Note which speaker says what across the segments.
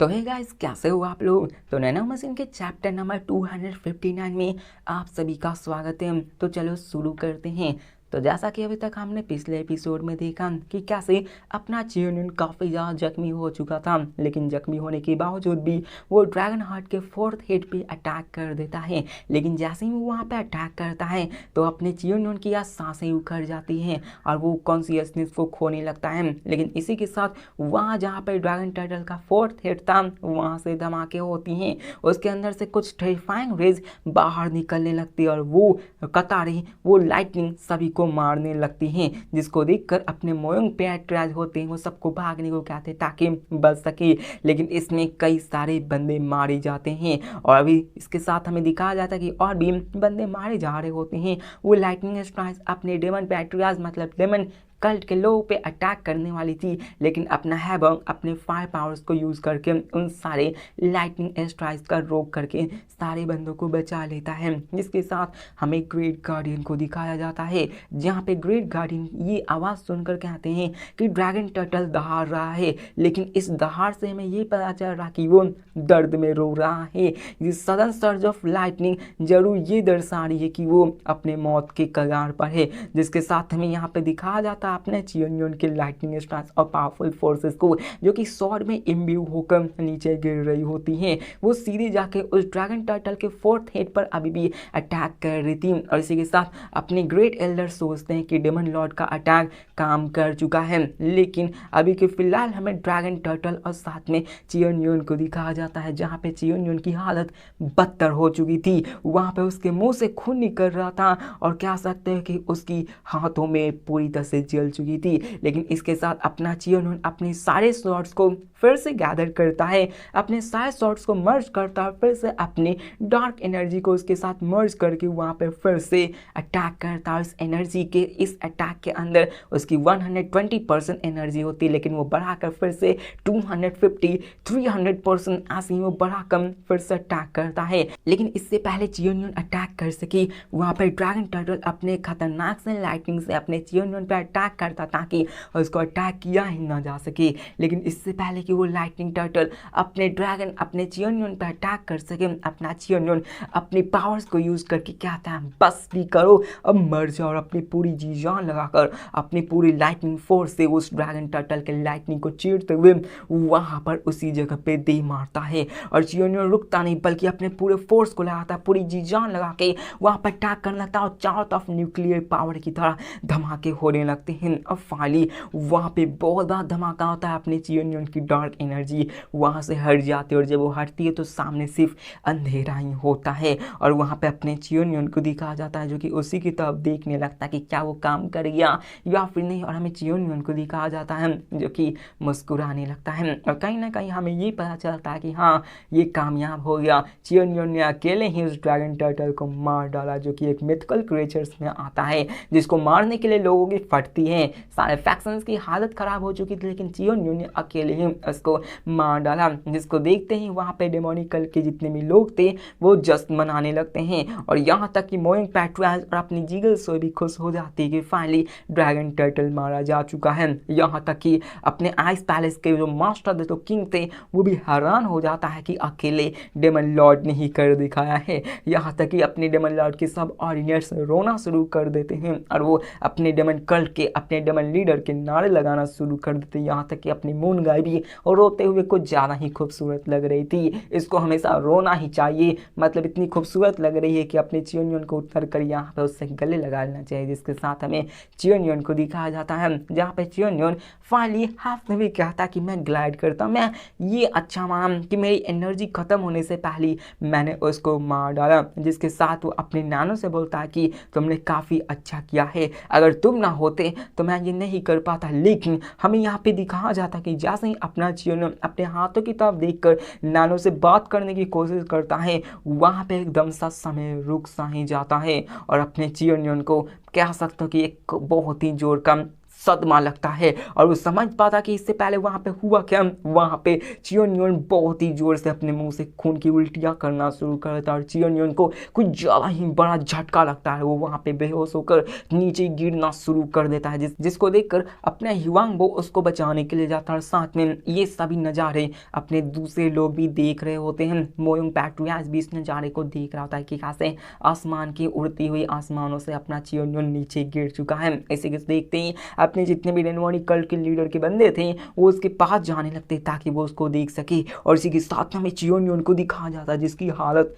Speaker 1: तो है गाइस, कैसे हो आप लोग। तो नैनो मशीन के चैप्टर नंबर 259 में आप सभी का स्वागत है। तो चलो शुरू करते हैं। तो जैसा कि अभी तक हमने पिछले एपिसोड में देखा कि कैसे अपना चियोनियन काफ़ी ज़्यादा जख्मी हो चुका था, लेकिन जख्मी होने के बावजूद भी वो ड्रैगन हार्ट के फोर्थ हेड पे अटैक कर देता है। लेकिन जैसे ही वो वहाँ पे अटैक करता है तो अपने चियोनियन की सांसें उखड़ जाती हैं और वो कॉन्शियसनेस को खोने लगता है। लेकिन इसी के साथ वहाँ जहाँ पे ड्रैगन टर्टल का फोर्थ हेड था वहाँ से धमाके होती हैं। उसके अंदर से कुछ टेरिफाइंग रेज बाहर निकलने लगती है और वो कतारें, वो लाइटनिंग सभी को मारने लगती हैं, जिसको देखकर अपने मोयंग पे अटैच होते हैं। वो सबको भागने को कहते हैं ताकि बच सके, लेकिन इसमें कई सारे बंदे मारे जाते हैं। और अभी इसके साथ हमें दिखाया जाता है कि और भी बंदे मारे जा रहे होते हैं। वो लाइटनिंग स्ट्राइक्स अपने डेमन पे अटैच मतलब डेमन कल्ट के लोगों पे अटैक करने वाली थी, लेकिन अपना हैवॉक अपने फायर पावर्स को यूज़ करके उन सारे लाइटनिंग स्ट्राइक्स का रोक करके सारे बंदों को बचा लेता है। जिसके साथ हमें ग्रेट गार्डियन को दिखाया जाता है, जहाँ पे ग्रेट गार्डियन ये आवाज़ सुनकर कहते हैं कि ड्रैगन टर्टल दहाड़ रहा है, लेकिन इस दहाड़ से हमें ये पता चल रहा कि वो दर्द में रो रहा है। ये सडन सर्ज ऑफ लाइटनिंग जरूर ये दर्शा रही है कि वो अपने मौत के कगार पर है। जिसके साथ हमें यहाँ पे दिखाया जाता अपने चियोनियन के लाइटनिंग स्ट्राइक्स और पावरफुल फोर्सेस को, जो कि स्वॉर्ड में इम्ब्यू होकर नीचे गिर रही होती हैं, वो सीधे जाके उस ड्रैगन टर्टल के फोर्थ हेड पर अभी भी अटैक कर रही थी। और इसी के साथ अपने ग्रेट एल्डर सोचते हैं कि डेमन लॉर्ड का अटैक काम कर चुका है, लेकिन अभी के फिलहाल हमें ड्रैगन टर्टल और साथ में चियोनियन को दिखाया जाता है, जहाँ पे चियोनियन की हालत बदतर हो चुकी थी। वहाँ पे उसके मुंह से खून निकल रहा था और कह सकते हैं कि उसकी हाथों में पूरी तरह से जल चुकी थी। लेकिन इसके साथ अपना चियोनियन अपने सारे शॉट्स को फिर से गैदर करता है, अपने सारे शॉट्स को मर्ज करता है, फिर से अपनी डार्क एनर्जी को उसके साथ मर्ज करके वहाँ पे फिर से अटैक करता है। इस एनर्जी के इस अटैक के अंदर उसकी 120% एनर्जी होती है, लेकिन वो बढ़ाकर फिर से 250 300% ऐसे ही वो बढ़ाकर फिर से अटैक करता है। लेकिन इससे पहले चियोनियन अटैक कर सकी, वहाँ पर ड्रैगन टर्टल अपने खतरनाक से लाइटनिंग से अपने चियोनियन पे अटैक करता ताकि उसको अटैक किया ही ना जा सके। लेकिन इससे पहले कि वो लाइटनिंग टर्टल अपने चियोनियन पे अटैक कर सके, अपना चियोनियन अपनी पावर्स को यूज करके कहता है बस भी करो, अब मर जाओ, और अपनी पूरी जी जान लगाकर अपनी पूरी लाइटनिंग फोर्स से उस ड्रैगन टर्टल के लाइटनिंग को चीरते हुए वहां पर उसी जगह पे दे मारता है। और चियोनियन रुकता नहीं बल्कि अपने पूरे फोर्स को लगाता, पूरी जी जान लगा के वहां पर अटैक करने लगता है और चारों तरफ न्यूक्लियर पावर की तरह धमाके होने लगते हैं। और फाइनली वहाँ पे बहुत बड़ा धमाका होता है, अपने चियोनियन की डार्क एनर्जी वहाँ से हट जाती है और जब वो हटती है तो सामने सिर्फ अंधेरा ही होता है। और वहाँ पे अपने चियोनियन को दिखाया जाता है, जो कि उसी की तरफ देखने लगता है कि क्या वो काम करेगा या फिर नहीं। और हमें चियोनियन को दिखाया जाता है जो कि मुस्कुराने लगता है, और कहीं ना कहीं हमें ये पता चलता है कि हाँ, ये कामयाब हो गया। चियोनियन ने अकेले ही उस ड्रैगन टर्टल को मार डाला, जो कि एक मिथिकल क्रिएचर्स में आता है, जिसको मारने के लिए लोगों की फटती है। सारे फैक्शंस की हालत खराब हो चुकी थी, लेकिन चियोनियन ने अकेले ही उसको मार डाला, जिसको देखते ही वहाँ पे डेमोनिकल के जितने भी लोग थे वो जश्न मनाने लगते हैं। और यहाँ तक कि मोइंग पैट्राज और अपनी जीगल से भी खुश हो जाती है कि फाइनली ड्रैगन टर्टल मारा जा चुका है। यहाँ तक कि अपने आइस पैलेस के जो मास्टर तो किंग थे वो भी हैरान हो जाता है कि अकेले डेमन लॉर्ड ने ही कर दिखाया है। यहाँ तक कि अपने डेमन लॉर्ड के सब ऑर्डिनेट्स रोना शुरू कर देते हैं और वो अपने डेमन कल्ट के, अपने डेमन लीडर के नारे लगाना शुरू कर देते हैं। यहाँ तक कि अपनी मून गाय भी और रोते हुए कुछ ज़्यादा ही खूबसूरत लग रही थी। इसको हमेशा रोना ही चाहिए, मतलब इतनी खूबसूरत लग रही है कि अपने चियोनियन को उतर कर यहाँ पर उससे गले लगा लेना चाहिए। जिसके साथ हमें चियोनियन को दिखाया जाता है, जहाँ पे चियोनियन फाइनली हाफ में भी कहता कि मैं ग्लाइड करता, मैं ये अच्छा माना कि मेरी एनर्जी खत्म होने से पहले मैंने उसको मार डाला। जिसके साथ वो अपने नानों से बोलता है कि तुमने काफ़ी अच्छा किया है, अगर तुम ना होते तो मैं ये नहीं कर पाता। लेकिन हमें यहाँ पे दिखाया जाता कि जैसे ही अपना चियोनियन अपने हाथों की तरफ देखकर नानो से बात करने की कोशिश करता है, वहाँ पे एकदम सा समय रुक सा ही जाता है और अपने चियोनियन को कह सकते हो कि एक बहुत ही जोर का सदमा लगता है और वो समझ पाता कि इससे पहले वहाँ पे हुआ क्या। वहाँ पे चियोनियन बहुत ही जोर से अपने मुंह से खून की उल्टियाँ करना शुरू कर देता है और चियोनियन को कुछ ज़्यादा ही बड़ा झटका लगता है। वो वहाँ पे बेहोश होकर नीचे गिरना शुरू कर देता है, जिसको देखकर अपने ह्वांगबो उसको बचाने के लिए जाता है। साथ में ये सभी नज़ारे अपने दूसरे लोग भी देख रहे होते हैं। मोयोंग पैक्टुयाज भी इस नज़ारे को देख रहा होता है कि कैसे आसमान की उड़ती हुई आसमानों से अपना चियोनियन नीचे गिर चुका है। इसी के देखते ही अपने जितने भी रेनवॉर्नी कल्ट के लीडर के बंदे थे वो उसके पास जाने लगते ताकि वो उसको देख सके और इसी के साथ हमें चियोनियन को दिखाया जाता है जिसकी हालत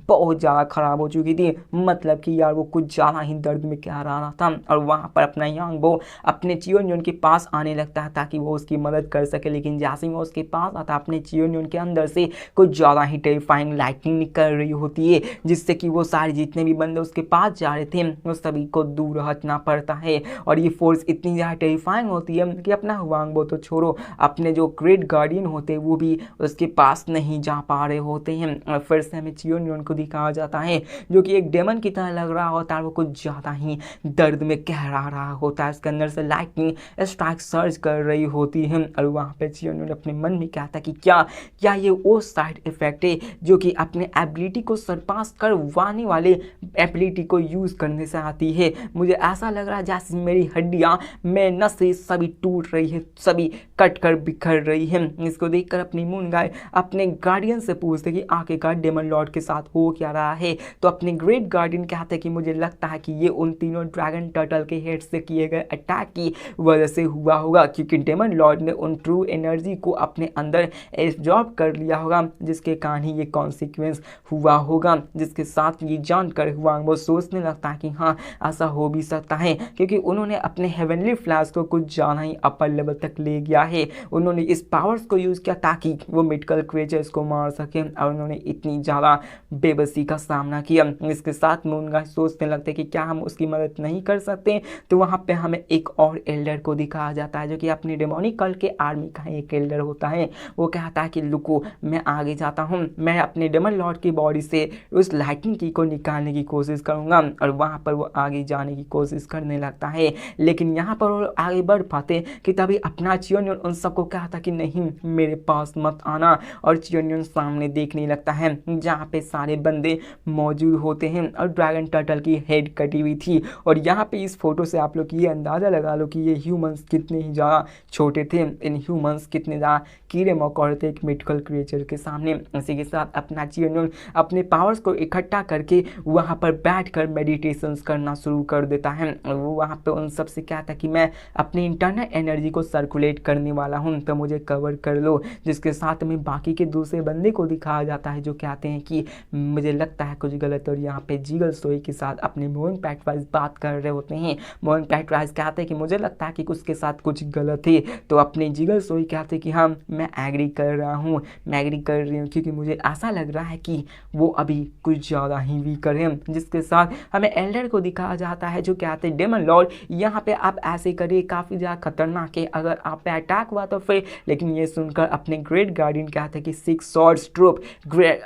Speaker 1: बहुत ज़्यादा ख़राब हो चुकी थी। मतलब कि यार वो कुछ ज़्यादा ही दर्द में कह रहा था और वहाँ पर अपना ह्वांगबो अपने चियोनियन के पास आने लगता है ताकि वो उसकी मदद कर सके। लेकिन जैसे ही वो उसके पास आता है अपने चियोनियन के अंदर से कुछ ज़्यादा ही टेरिफाइंग लाइटनिंग निकल रही होती है जिससे कि वो सारे जितने भी बंदे उसके पास जा रहे थे वो सभी को दूर हटना पड़ता है। और ये फोर्स इतनी ज़्यादा टेरिफाइंग होती है कि अपना ह्वांगबो तो छोड़ो, अपने जो ग्रेट गार्डियन होते हैं वो भी उसके पास नहीं जा पा रहे होते हैं। और फिर से हमें चियोनियन को दिखाया जाता है जो कि एक डेमन की तरह लग रहा होता है। वो कुछ ज्यादा ही दर्द में कहरा रहा होता है, उसके अंदर से लाइटनिंग स्ट्राइक सर्ज कर रही होती है। और वहाँ पे चियोनियन अपने मन में कहता है कि क्या ये वो साइड इफेक्ट है जो कि अपने एबिलिटी को सरपास कर वाने वाले एबिलिटी को यूज करने से आती है। मुझे ऐसा लग रहा है जैसे मेरी हड्डियां में नसें सभी टूट रही है, सभी कट कर बिखर रही है। इसको देखकर अपनी मून गाय अपने गार्डियन से पूछते कि आखिरकार डेमन लॉर्ड के साथ हो क्या रहा है। तो अपने ग्रेट गार्डियन कहते हैं कि मुझे लगता है कि ये उन तीनों ड्रैगन टर्टल के हेड से किए गए अटैक की वजह से हुआ होगा, क्योंकि डेमन लॉर्ड ने उन ट्रू एनर्जी को अपने अंदर एब्जॉर्ब कर लिया होगा जिसके कारण ही ये कॉन्सिक्वेंस हुआ होगा। जिसके साथ ये जानकर ह्वांगबो सोचने लगता है कि हाँ ऐसा हो भी सकता है क्योंकि उन्होंने अपने हेवनली फ्लैश को कुछ ज़्यादा ही अपर लेवल तक ले गया है। उन्होंने इस पावर्स को यूज़ किया ताकि वो मिटिकल क्रिएचर्स को मार सकें और उन्होंने इतनी ज़्यादा बेबसी का सामना किया। इसके साथ में उनका सोचने लगते कि क्या हम उसकी मदद नहीं कर सकते। तो वहाँ पे हमें एक और एल्डर को दिखाया जाता है जो कि अपनी डेमोनिक कल्ट के आर्मी का एक एल्डर होता है। वो कहता है कि लुको मैं आगे जाता हूँ, मैं अपने डेमन लॉर्ड की बॉडी से उस लाइटनिंग की को निकालने की कोशिश करूँगा। और वहाँ पर वो आगे जाने की कोशिश करने लगता है लेकिन यहाँ पर वो आगे बढ़ पाते कि तभी अपना चियोनियन उन सबको कहता कि नहीं मेरे पास मत आना। और चियोनियन सामने देखने लगता है जहाँ पे सारे बंदे मौजूद होते हैं और ड्रैगन टर्टल की हेड कटी हुई थी। और यहाँ पे इस फोटो से आप लोग ये अंदाज़ा लगा लो कि ये ह्यूमंस कितने ही ज़्यादा छोटे थे, इन ह्यूमंस कितने ज़्यादा कीड़े मकोड़े थे एक मिटिकल क्रिएचर के सामने। इसी के साथ अपना चियोनियन अपने पावर्स को इकट्ठा करके वहाँ पर बैठकर मेडिटेशंस करना शुरू कर देता है। और वो वहाँ पे उन सब से कहता है कि मैं अपनी इंटरनल एनर्जी को सर्कुलेट करने वाला हूँ तो मुझे कवर कर लो। जिसके साथ में बाकी के दूसरे बंदे को दिखाया जाता है जो कहते हैं कि मुझे लगता है कुछ गलत। और यहाँ पे जीगल सोई के साथ अपने मोइंग पैक्टवाइज बात कर रहे होते हैं। मोइंग पैक्टवाइज कहते हैं कि मुझे लगता है कि उसके साथ कुछ गलत है। तो अपने जीगल सोई कहते हैं कि हाँ मैं एग्री कर रहा हूँ, मैं एग्री कर रही हूँ क्योंकि मुझे ऐसा लग रहा है कि वो अभी कुछ ज़्यादा ही वीकर है। जिसके साथ हमें एल्डर को दिखाया जाता है जो कहते हैं डेमन लॉर्ड यहाँ पे आप ऐसे करिए, काफ़ी ज़्यादा खतरनाक है, अगर आप पे अटैक हुआ तो फिर। लेकिन ये सुनकर अपने ग्रेट गार्डियन कहते हैं कि 6 स्वॉर्ड्स ट्रूप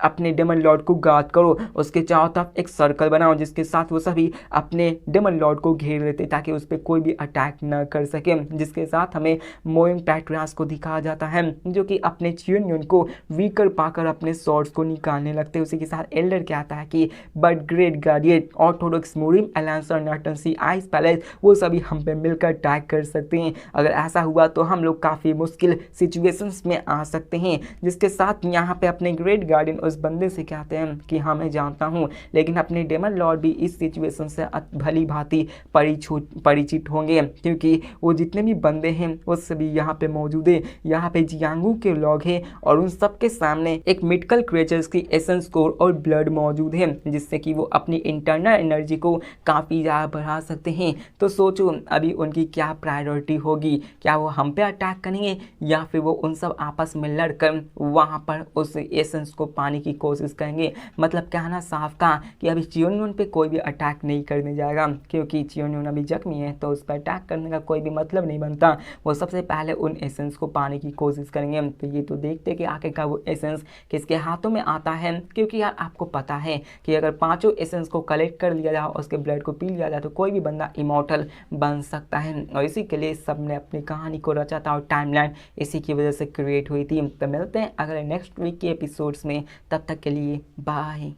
Speaker 1: अपने डेमन लॉर्ड को गार्ड करो, उसके चारों तरफ एक सर्कल बनाओ। जिसके साथ वो सभी अपने डेमन लॉर्ड को घेर लेते ताकि उस पर कोई भी अटैक न कर सके। जिसके साथ हमें मोइंग पैक्टवाइज को दिखाया जाता है जो कि अपने चियोनियन को वीकर पाकर अपने स्वॉर्ड्स को निकालने लगते हैं। उसी के साथ एल्डर कहता है कि but great guardian orthodox Murim alliance और नॉर्टनसी आइस पैलेस वो सभी हम पे मिलकर अटैक कर सकते हैं। अगर ऐसा हुआ तो हम लोग काफ़ी मुश्किल सिचुएशंस में आ सकते हैं। जिसके साथ यहाँ पे अपने ग्रेट गार्डियन उस बंदे से कहते हैं कि हाँ मैं जानता हूँ, लेकिन अपने डेमन लॉर्ड भी इस सिचुएशन से भली भांति परिचित होंगे क्योंकि वो जितने भी बंदे हैं वो सभी यहाँ पे मौजूद है। यहाँ पे जियांगू के लोग हैं और उन सबके सामने एक मिटिकल क्रिएचर्स की एसेंस कोर और ब्लड मौजूद है जिससे कि वो अपनी इंटरनल एनर्जी को काफ़ी ज़्यादा बढ़ा सकते हैं। तो सोचो अभी उनकी क्या प्रायोरिटी होगी, क्या वो हम पे अटैक करेंगे या फिर वो उन सब आपस में लड़कर वहाँ पर उस एसेंस को पाने की कोशिश करेंगे। मतलब कहना साफ था कि अभी चियोन्योन पे कोई भी अटैक नहीं करने जाएगा, क्योंकि चियोन्योन अभी जख्मी है तो उस पर अटैक करने का कोई भी मतलब नहीं बनता। वो सबसे पहले उन एसेंस को पाने की कोशिश करेंगे। तो ये तो देखते कि आखिरकार वो एसेंस किसके हाथों में आता है, क्योंकि यार आपको पता है कि अगर पांचों एसेंस को कलेक्ट कर लिया जाए और उसके ब्लड को पी लिया जाए तो कोई भी बंदा इमॉर्टल बन सकता है। और इसी के लिए सब ने अपनी कहानी को रचा था और टाइमलाइन इसी की वजह से क्रिएट हुई थी। तो मिलते हैं अगले नेक्स्ट वीक के एपिसोड्स में, तब तक के लिए बाय।